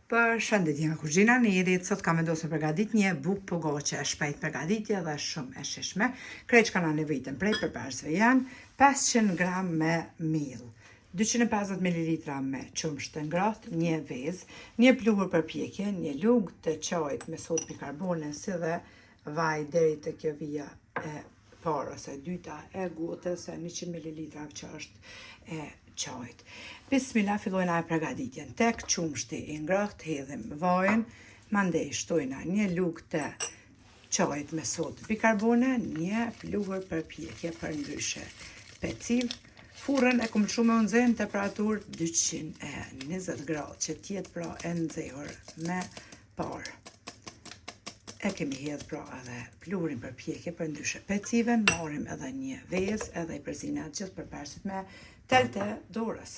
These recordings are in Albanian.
Për shëndetje nga kuzhina në Irit, sot kam vendosur përgatit një bukë pogoqe, shpejt përgatitje dhe shumë e shishme. Krejt që kanë nevojitën prej përparësve janë 500 gram me miell, 250 ml me qumësht të ngrohtë, një vezë, një pluhur për pjekje, një lugë të qajit me sodë bikarbone, si dhe vaj deri të kjo vija e parë ose dyta e gotës, 100 ml që është e qajit. Bismillah, fillojna e përgatitjen. Tek qumshti i ngrohtë hedhim vajin, mandej shtojna një lugë të qajit me sodë bikarbone, një pluhur për pjekje për ndryshe peciv. Furrën e kom lëshu me nxehtë temperaturë 220 gradë, që tjetë pra e nxehur me parë. E kemi hedhë pra edhe pluhurin për pjekje për ndryshe pecive, marrim edhe një vezë edhe i përzinat gjithë përparësit me tel të dorës.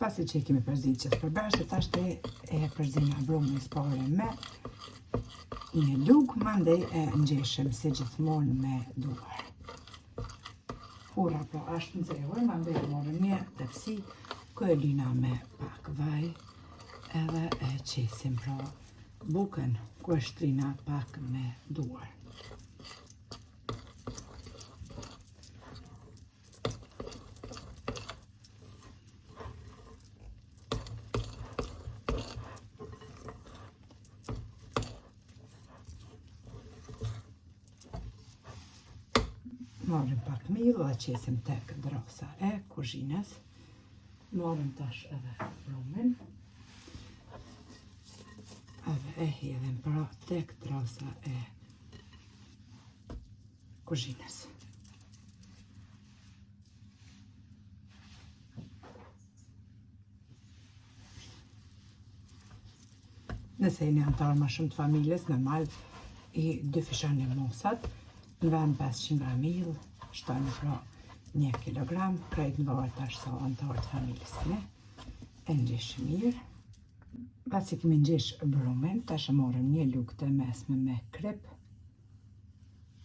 Pasi që i kemi përzit gjithë përparësit, ashtë e përzina brumin spore me një lugë, mandej e ngjeshëm si gjithmonë me duar. Furra pra është nxehur, mandej marrim një tepsi, ku e lina me pak vaj, edhe e qesim pra bukën, ku e shtrina pak me duar. Marrim pak miell dhe qesim tek drasa e kuzhinës. Marrim tash edhe brumin, edhe e hedhim pra tek drasa e kuzhinës. Nëse jeni antar më shumë të familjes, normal i dy fishani mosat, në vend 500 gram miell, shtojmë pra 1 kilogram, krejt në varë tash sa antarë të familjes ne. E ngjeshë mirë. Pasi kemi ngjeshë brumin, tash e marrim një lugë të mesme me krip,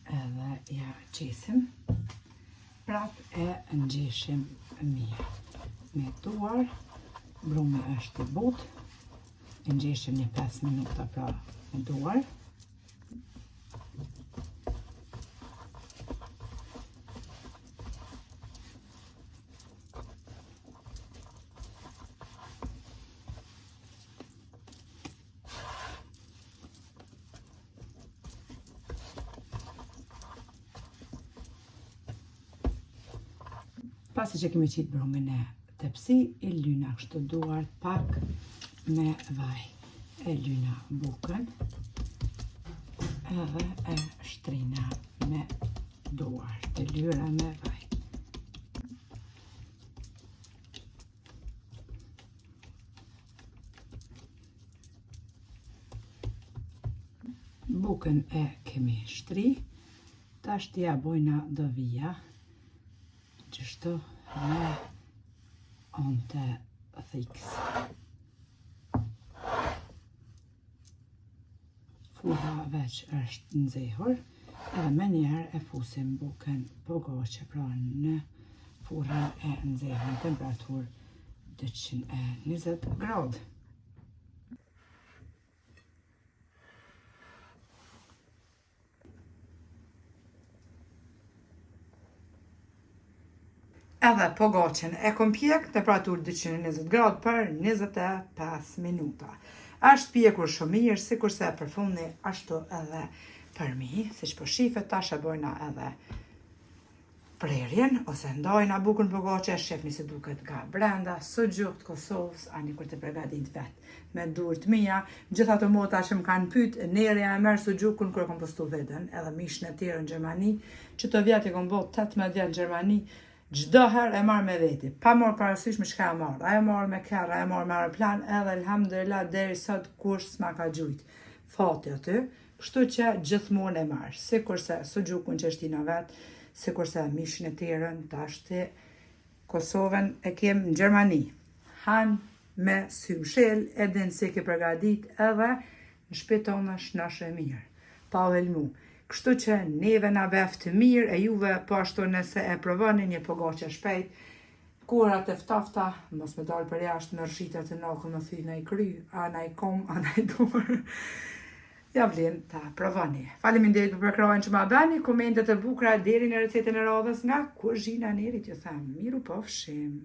edhe ja qesim. Prap e ngjeshim mirë. Me duar, brumi është i butë, e ngjeshim një 5 minuta pra me duar. Pasi që kemi qitë brumin e tepsi, i lyna kështu duar pak me vaj. E lyna bukën, edhe e shtrina me duar, të lyra me vaj. Bukën e kemi shtri, tash t'ja bojna do vija, qështu me ante thiks. Furra veç është nxehur, edhe me njerë e fusim bukën pogoqe pra në furrën e nxehur në temperaturë 220 gradë. Edhe pogoqen e kom pjek, temperaturë 220 gradë për 25 minuta. Është pjekur shumë mirë, sikurse e përfundni ashtu edhe për mi, siç po shifet, tash e bojna edhe prerjen, ose ndajna bukën pogoqe, shefni se duket nga brenda, suxhuk të Kosovës, ani kur të përgatit vetë me durët mia. Gjithë ato mota që më kanë pyet, nerja e merr suxhukun kur kom postu veten, edhe mishën e tjerë në Gjermani, që të vjet e kom bë 18 vjet në Gjermani. Çdo herë e marr me veti, pa marr parasysh me çka e marr. Ajo marr me kerr, ajo marr me aeroplan, edhe elhamdulillah deri sot kush s'ma ka gjujt. Fati aty, kështu që gjithmonë e marr. Sikurse suxhukun që shtina vet, sikurse mishin e tjerën, tash ti Kosovën e kem në Gjermani. Han me sy mshel, edhe nëse ke përgadit edhe në shpetonë është nashë e mirë. Pa velmu. Kështu që neve na bef të mirë, e juve po ashtu nëse e provoni një pogaçe shpejt, kurat e ftofta, mos me dalë për jashtë në rshita të nokën, më thy në i kry, a në i kom, a në i dorë. Ja vlen ta provoni. Faleminderit për përkrahjen që ma bëni, komentet e bukura deri në recetën e radhës nga kuzhina e Nerit, ju them, miru pofshim.